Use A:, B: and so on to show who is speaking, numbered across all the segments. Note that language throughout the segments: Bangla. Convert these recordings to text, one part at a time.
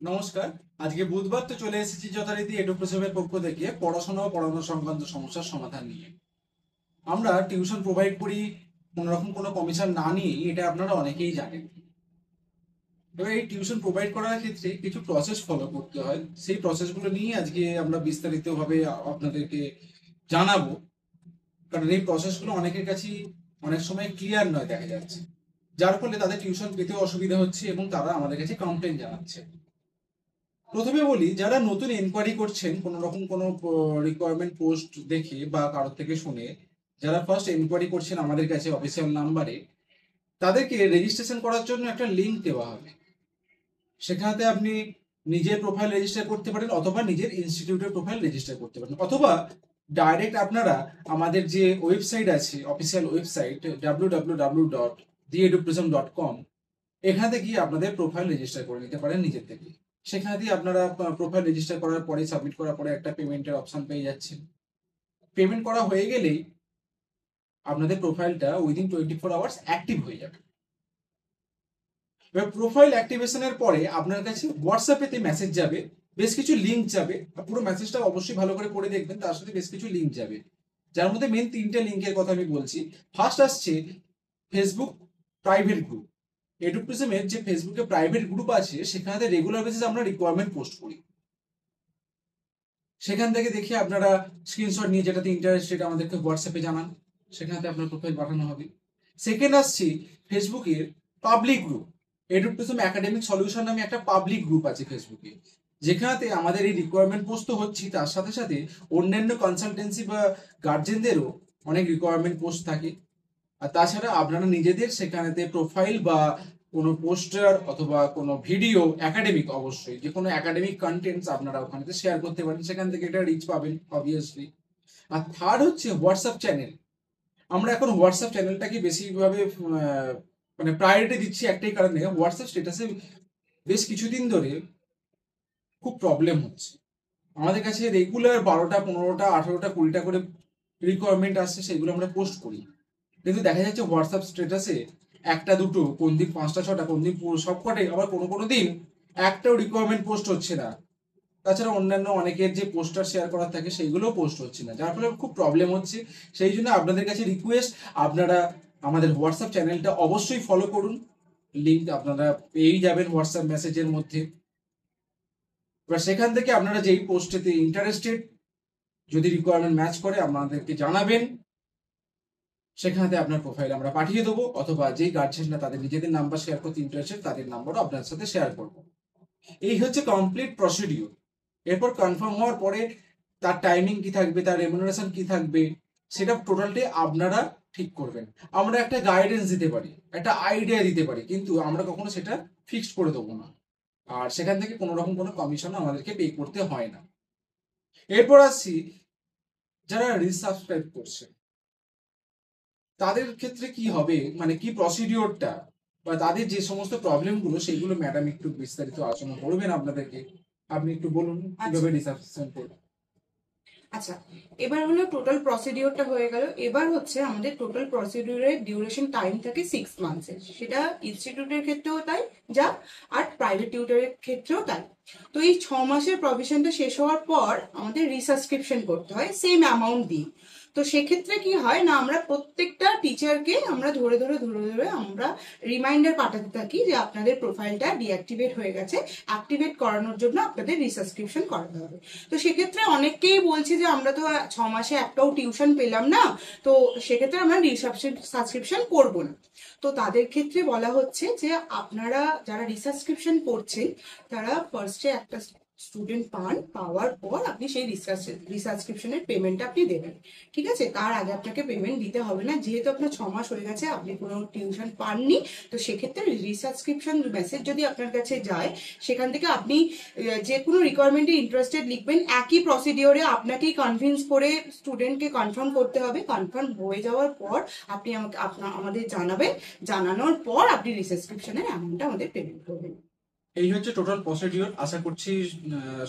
A: নমস্কার। আজকে বুধবার তো চলে এসেছি যথারীতি এডুকেশনের পক্ষ থেকে পড়াশোনা ও পড়ানো সংক্রান্ত সমস্যার সমাধান নিয়ে। আমরা টিউশন প্রোভাইড করি কোনো রকম কোনো কমিশন না নিয়ে, এটা আপনারা অনেকেই জানেন। এবার এই টিউশন প্রোভাইড করার ক্ষেত্রে কিছু প্রসেস ফলো করতে হয়, সেই প্রসেসগুলো নিয়ে আজকে আমরা বিস্তারিতভাবে আপনাদেরকে জানাবো। কারণ এই প্রসেসগুলো অনেকের কাছেই অনেক সময় ক্লিয়ার নয় দেখা যাচ্ছে, যার ফলে তাদের টিউশন পেতেও অসুবিধা হচ্ছে এবং তারা আমাদের কাছে কমপ্লেন জানাচ্ছে। প্রথমে বলি, যারা নতুন এনকোয়ারি করছেন কোনো রকম কোনো রিকোয়ারমেন্ট পোস্ট দেখে বা কারোর থেকে শুনে, যারা ফার্স্ট এনকোয়ারি করছেন আমাদের কাছে অফিসিয়াল নাম্বারে, তাদেরকে রেজিস্ট্রেশন করার জন্য একটা লিংক দেওয়া হবে। সেখানে আপনি নিজের প্রোফাইল রেজিস্টার করতে পারেন, অথবা নিজের ইনস্টিটিউটের প্রোফাইল রেজিস্টার করতে পারেন, অথবা ডাইরেক্ট আপনারা আমাদের যে ওয়েবসাইট আছে, অফিসিয়াল ওয়েবসাইট www.theeduprison.com, এখানে গিয়ে আপনাদের প্রোফাইল রেজিস্টার করে নিতে পারেন নিজের থেকে। সেখানে দিয়ে আপনারা প্রোফাইল রেজিস্টার করার পরে, সাবমিট করার পরে একটা পেমেন্টের অপশন পেয়ে যাচ্ছেন। পেমেন্ট করা হয়ে গেলেই আপনাদের প্রোফাইলটা উইদিন 24 আওয়ার্স অ্যাক্টিভ হয়ে যাবে। এবার প্রোফাইল অ্যাক্টিভেশনের পরে আপনার কাছে হোয়াটসঅ্যাপেতে মেসেজ যাবে, বেশ কিছু লিঙ্ক যাবে। পুরো মেসেজটা অবশ্যই ভালো করে পড়ে দেখবেন, তার সাথে বেশ কিছু লিঙ্ক যাবে, যার মধ্যে মেন 3টে লিঙ্কের কথা আমি বলছি। ফার্স্ট আসছে ফেসবুক প্রাইভেট গ্রুপ। এডুপ্রিজমের যে ফেসবুকে প্রাইভেট গ্রুপ আছে, সেখানে রেগুলার বেসিস আমরা রিকোয়ারমেন্ট পোস্ট করি। সেখান থেকে দেখে আপনারা স্ক্রিনশট নিয়ে যেটাতে ইন্টারেস্টেড আমাদেরকে হোয়াটসঅ্যাপে জানান, সেখানে আপনার প্রোফাইল পাঠানো হবে। সেকেন্ড আসছি ফেসবুকের পাবলিক গ্রুপ। এডুপ্রিজম একাডেমিক সলিউশন নামে একটা পাবলিক গ্রুপ আছে ফেসবুকে, যেখানে আমাদের এই রিকোয়ারমেন্ট পোস্ট তো হচ্ছে, তার সাথে সাথে অন্যান্য কনসালটেন্সি বা গার্জেনদেরও অনেক রিকোয়ারমেন্ট পোস্ট থাকে। আর তাছাড়া আপনারা নিজেদের সেখানেতে প্রোফাইল বা কোনো পোস্টার অথবা কোনো ভিডিও, একাডেমিক অবশ্যই যে কোনো একাডেমিক কন্টেন্টস আপনারা ওখানেতে শেয়ার করতে পারেন, সেখান থেকে এটা রিচ পাবেন অবভিয়াসলি। আর থার্ড হচ্ছে হোয়াটসঅ্যাপ চ্যানেল। আমরা এখন হোয়াটসঅ্যাপ চ্যানেলটাকে বেশিভাবে মানে প্রায়োরিটি দিচ্ছি একটাই কারণে, হোয়াটসঅ্যাপ স্ট্যাটাসে বেশ কিছুদিন ধরে খুব প্রবলেম হচ্ছে। আমাদের কাছে রেগুলার 12টা 15টা 18টা 20টা করে রিকোয়ারমেন্ট আসছে, সেগুলো আমরা পোস্ট করি। কিন্তু দেখা যাচ্ছে হোয়াটসঅ্যাপ স্ট্যাটাসে একটা দুটো, কোন দিন 5টা 6টা, কোন দিন পুরো সব কটাই, আবার কোনো কোনো দিন একটাও রিকোয়ারমেন্ট পোস্ট হচ্ছে না। তাছাড়া অন্যান্য অনেকের যে পোস্টার শেয়ার করার থাকে সেইগুলোও পোস্ট হচ্ছে না, যার ফলে খুব প্রবলেম হচ্ছে। সেই জন্য আপনাদের কাছে রিকোয়েস্ট, আপনারা আমাদের হোয়াটসঅ্যাপ চ্যানেলটা অবশ্যই ফলো করুন। লিঙ্ক আপনারা পেয়েই যাবেন হোয়াটসঅ্যাপ মেসেজের মধ্যে। এবার সেখান থেকে আপনারা যেই পোস্টেতে ইন্টারেস্টেড, যদি রিকোয়ারমেন্ট ম্যাচ করে আমাদেরকে জানাবেন, সেখানে আপনার প্রোফাইল আমরা পাঠিয়ে দেবো, অথবা যেই গার্জিয়ানরা তাদের নিজেদের নাম্বার শেয়ার করতে ইন্টারেস্টেড, তাদের নাম্বারও আপনার সাথে শেয়ার করবো। এই হচ্ছে কমপ্লিট প্রসিডিওর। এরপর কনফার্ম হওয়ার পরে তার টাইমিং কি থাকবে, তার রেমুনারেশন কি থাকবে, সেটা টোটালটাই আপনারা ঠিক করবেন। আমরা একটা গাইডেন্স দিতে পারি, একটা আইডিয়া দিতে পারি, কিন্তু আমরা কখনো সেটা ফিক্সড করে দেবো না। আর সেখান থেকে কোনো রকম কোনো কমিশন আমাদেরকে পে করতে হয় না। এরপর আসছি যারা রিসাবস্ক্রাইব করছে, তাদের ক্ষেত্রে কি হবে, মানে কি প্রসিডিওরটা, বা তাদের যে সমস্ত প্রবলেমগুলো, সেগুলো ম্যাডাম একটু বিস্তারিত আলোচনা করবেন আপনাদেরকে। আপনি একটু বলুন কিভাবে রিসাবস্ক্রিপশন করবেন।
B: আচ্ছা, এবার হলো টোটাল প্রসিডিওরটা হয়ে গেল। এবার হচ্ছে আমাদের টোটাল প্রসিডিওরের ডিউরেশন টাইম থাকে 6 মান্থসের, সেটা ইনস্টিটিউটের ক্ষেত্রেও তাই যা, আর প্রাইভেট টিউটরের ক্ষেত্রেও তাই। তো এই 6 মাসের প্রভিশনটা শেষ হওয়ার পর আমাদের রিসাবস্ক্রিপশন করতে হয় সেম অ্যামাউন্ট দিয়ে। তো সেক্ষেত্রে কি হয় না, আমরা প্রত্যেকটা টিচারকে আমরা ধরে ধরে আমরা রিমাইন্ডার পাঠাতে থাকি যে আপনাদের প্রোফাইলটা ডিঅ্যাক্টিভেট হয়ে গেছে, অ্যাক্টিভেট করানোর জন্য আপনাদের রিসাবস্ক্রিপশন করাতে হবে। তো সেক্ষেত্রে অনেককেই বলছি যে আমরা তো 6 মাসে একটাও টিউশন পেলাম না, তো সেক্ষেত্রে আমরা সাবস্ক্রিপশন করবো না। তো তাদের ক্ষেত্রে বলা হচ্ছে যে আপনারা যারা রিসাবস্ক্রিপশন করছেন, তারা ফার্স্টে একটা স্টুডেন্ট পাওয়ার পর আপনি সেই রিসাবস্ক্রিপশনের পেমেন্টটা আপনি দেবেন। ঠিক আছে, তার আগে আপনাকে পেমেন্ট দিতে হবে না, যেহেতু আপনার 6 মাস হয়ে গেছে, আপনি কোনো টিউশন পাননি। তো সেক্ষেত্রে রিসাবস্ক্রিপশন মেসেজ যদি আপনার কাছে যায়, সেখান থেকে আপনি যে কোনো রিকোয়ারমেন্টে ইন্টারেস্টেড লিখবেন। একই প্রসিডিওরে আপনাকেই কনভিন্স করে স্টুডেন্টকে কনফার্ম করতে হবে। কনফার্ম হয়ে যাওয়ার পর আপনি আমাদের জানাবেন, জানানোর পর আপনি রিসাবস্ক্রিপশনের অ্যামাউন্টটা আমাদের পেমেন্ট করবেন।
A: এই হচ্ছে টোটাল প্রসিডিওর। আশা করছি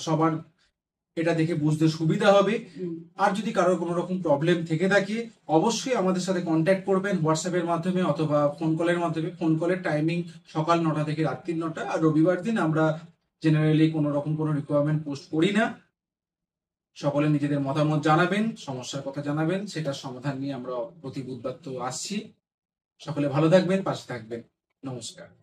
A: সবার এটা দেখে বুঝতে সুবিধা হবে। আর যদি কারোর কোনো রকম প্রবলেম থেকে থাকে, অবশ্যই আমাদের সাথে কন্ট্যাক্ট করবেন হোয়াটসঅ্যাপের মাধ্যমে অথবা ফোন কলের মাধ্যমে। ফোন কলের টাইমিং সকাল 9টা থেকে রাত্রি 9টা, আর রবিবার দিন আমরা জেনারেলি কোনো রকম কোনো রিকোয়ারমেন্ট পোস্ট করি না। সকলে নিজেদের মতামত জানাবেন, সমস্যার কথা জানাবেন, সেটার সমাধান নিয়ে আমরা প্রতি বুধবার তো আসছি। সকলে ভালো থাকবেন, পাশে থাকবেন। নমস্কার।